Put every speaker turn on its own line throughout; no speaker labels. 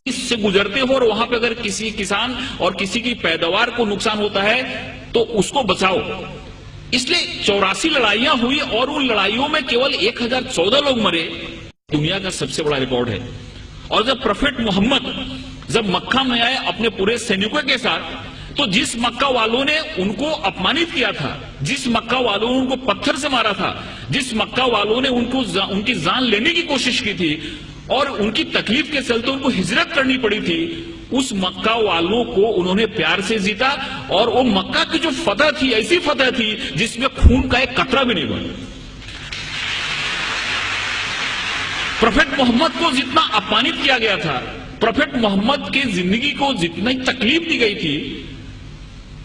से गुजरते हो और वहां पे अगर किसी किसान और किसी की पैदावार को नुकसान होता है तो उसको बचाओ। इसलिए 84 लड़ाइयां हुई और उन लड़ाइयों में केवल 1014 लोग मरे, दुनिया का सबसे बड़ा रिकॉर्ड है। और जब प्रोफेट मोहम्मद जब मक्का में आए अपने पूरे सैनिकों के साथ, तो जिस मक्का वालों ने उनको अपमानित किया था, जिस मक्का वालों ने उनको पत्थर से मारा था, जिस मक्का वालों ने उनकी जान लेने की कोशिश की थी और उनकी तकलीफ के चलते उनको हिजरत करनी पड़ी थी, उस मक्का वालों को उन्होंने प्यार से जीता। और वो मक्का की जो फतह थी, ऐसी फतह थी जिसमें खून का एक कतरा भी नहीं बना। प्रोफेट मोहम्मद को जितना अपमानित किया गया था, प्रोफेट मोहम्मद की जिंदगी को जितनी तकलीफ दी गई थी,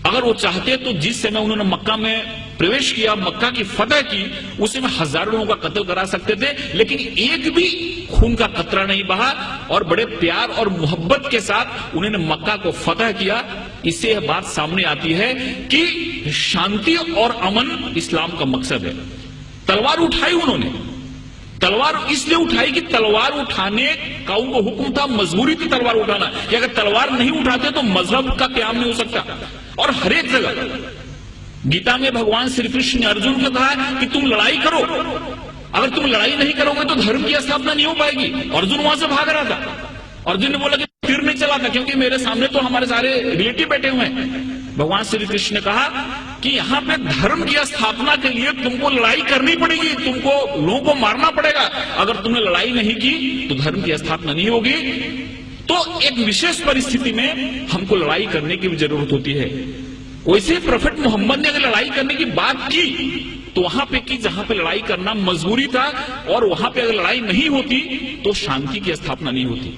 अगर वो चाहते तो जिस समय उन्होंने मक्का में प्रवेश किया, मक्का की फतह की, उस समय हजारों लोगों का कत्ल करा सकते थे, लेकिन एक भी खून का कतरा नहीं बहा और बड़े प्यार और मोहब्बत के साथ उन्होंने मक्का को फतह किया। इससे यह बात सामने आती है कि शांति और अमन इस्लाम का मकसद है। तलवार उठाई उन्होंने, तलवार इसलिए उठाई कि तलवार उठाने का उनको हुक्म था, मजबूरी थी तलवार उठाना, कि अगर तलवार नहीं उठाते तो मजहब का क्याम नहीं हो सकता। और हर एक जगह गीता में भगवान श्री कृष्ण ने अर्जुन को कहा कि तुम लड़ाई करो, अगर तुम लड़ाई नहीं करोगे तो धर्म की स्थापना नहीं हो पाएगी। अर्जुन वहां से भाग रहा था, अर्जुन ने बोला कि तीर नहीं चलाता क्योंकि मेरे सामने तो हमारे सारे रिलेटिव बैठे हुए हैं। भगवान श्री कृष्ण ने कहा कि यहां पे धर्म की स्थापना के लिए तुमको लड़ाई करनी पड़ेगी, तुमको लोगों को मारना पड़ेगा। अगर तुमने लड़ाई नहीं की तो धर्म की स्थापना नहीं होगी। तो एक विशेष परिस्थिति में हमको लड़ाई करने की भी जरूरत होती है। वैसे प्रोफेट मोहम्मद ने अगर लड़ाई करने की बात की तो वहां पे की जहां पे लड़ाई करना मजबूरी था, और वहां पे अगर लड़ाई नहीं होती तो शांति की स्थापना नहीं होती।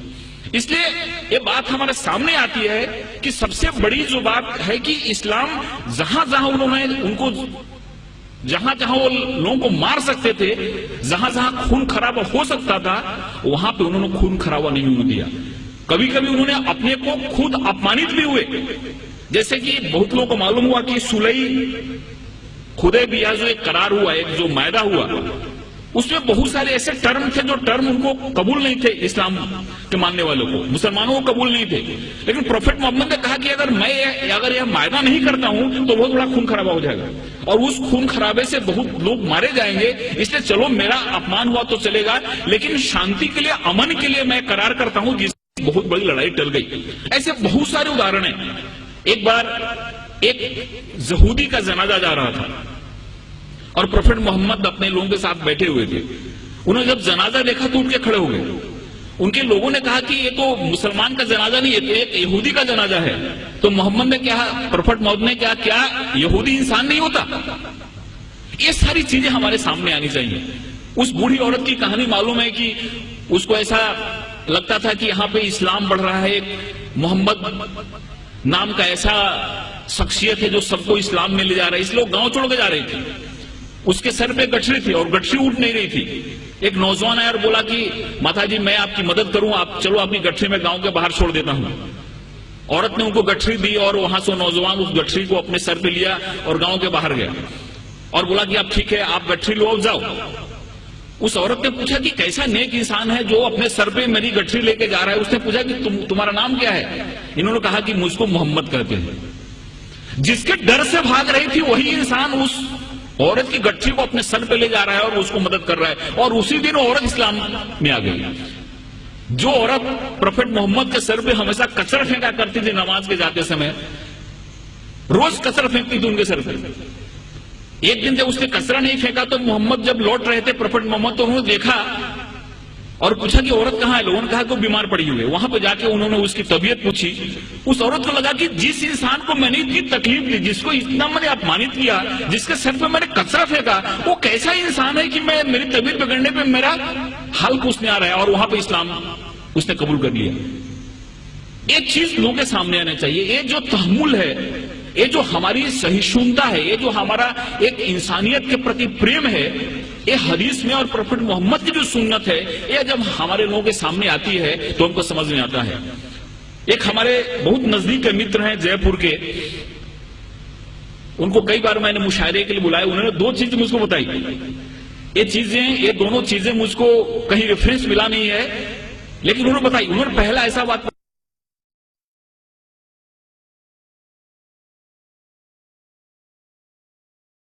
इसलिए ये बात हमारे सामने आती है कि सबसे बड़ी जो बात है कि इस्लाम जहां जहां उन्होंने उनको जहां जहां वो लोगों को मार सकते थे, जहां जहां खून खराबा हो सकता था, वहां पे उन्होंने खून खराबा नहीं होने दिया। कभी कभी उन्होंने अपने को खुद अपमानित भी हुए, जैसे कि बहुत लोगों को मालूम हुआ कि सुलई हुदैबिया जो एक करार हुआ, एक जो मायदा हुआ, उसमें बहुत सारे ऐसे टर्म थे जो टर्म उनको कबूल नहीं थे, इस्लाम के मानने वालों को, मुसलमानों को कबूल नहीं थे। लेकिन प्रोफेट मोहम्मद ने कहा कि अगर यह मायदा नहीं करता हूं तो बहुत बड़ा खून खराबा हो जाएगा और उस खून खराबे से बहुत लोग मारे जाएंगे। इसलिए चलो मेरा अपमान हुआ तो चलेगा, लेकिन शांति के लिए, अमन के लिए मैं करार करता हूं, जिससे बहुत बड़ी लड़ाई टल गई। ऐसे बहुत सारे उदाहरण हैं। एक बार एक यहूदी का जनाजा जा रहा था और प्रोफेट मोहम्मद अपने लोगों के साथ बैठे हुए थे। उन्होंने जब जनाजा देखा तो उठ के खड़े हो गए। उनके लोगों ने कहा कि ये तो मुसलमान का जनाजा नहीं, ये तो एक यहूदी का जनाजा है। तो मोहम्मद ने क्या, प्रोफेट मोहम्मद ने क्या यहूदी इंसान नहीं होता? ये सारी चीजें हमारे सामने आनी चाहिए। उस बूढ़ी औरत की कहानी मालूम है कि उसको ऐसा लगता था कि यहाँ पे इस्लाम बढ़ रहा है, मोहम्मद नाम का ऐसा शख्सियत है जो सबको इस्लाम में ले जा रहा है, इसलिए गांव छोड़ के जा रही थी। उसके सर पे गठरी थी और गठरी उठ नहीं रही थी। एक नौजवान आया और बोला कि माता जी मैं आपकी मदद करूं, आप चलो अपनी गठरी में गांव के बाहर छोड़ देता हूं। औरत ने उनको गठरी दी और वहां से नौजवान उस गठरी को अपने सर पे लिया और गांव के बाहर गया और बोला कि आप ठीक है, आप गठरी लो, जाओ। उस औरत ने पूछा कि कैसा नेक इंसान है जो अपने सर पे मेरी गठरी लेके जा रहा है। उसने पूछा कि तुम्हारा नाम क्या है? इन्होंने कहा कि मुझको मोहम्मद कहते हैं। जिसके डर से भाग रही थी वही इंसान उस औरत की गठरी को अपने सर पे ले जा रहा है और उसको मदद कर रहा है, और उसी दिन औरत इस्लाम में आ गई। जो औरत प्रोफेट मोहम्मद के सर पे हमेशा कचरा फेंका करती थी नमाज के जाते समय, रोज कचरा फेंकती थी उनके सर पे। एक दिन जब उसने कचरा नहीं फेंका तो मोहम्मद जब लौट रहे थे, प्रोफेट मोहम्मद, तो उन्होंने देखा और पूछा कि औरत कहाँ है? लोगों ने कहा कि बीमार पड़ी हुई है। वहां पे जाके उन्होंने उसकी तबीयत पूछी। उस औरत को लगा कि जिस इंसान को मैंने इतनी तकलीफ दी, जिसको इतना मैंने अपमानित किया, जिसके सर पे मैंने कचरा फेंका, वो कैसा इंसान है कि मेरी तबीयत बिगड़ने पे मेरा हाल पूछने आ रहा है, और वहां पे इस्लाम उसने कबूल कर लिया। एक चीज लोगों के सामने आना चाहिए, ये जो तहम्मुल है, ये जो हमारी सहिष्णुता है, ये जो हमारा एक इंसानियत के प्रति प्रेम है, ये हदीस में और प्रोफेट मोहम्मद की जो सुन्नत है, ये जब हमारे लोगों के सामने आती है तो हमको समझ में आता है। एक हमारे बहुत नजदीक के मित्र हैं जयपुर के, उनको कई बार मैंने मुशायरे के लिए बुलाया। उन्होंने दो चीज मुझको बताई। ये दोनों चीजें मुझको कहीं रेफरेंस मिला नहीं है, लेकिन उन्होंने बताई। उन्होंने पहला ऐसा बात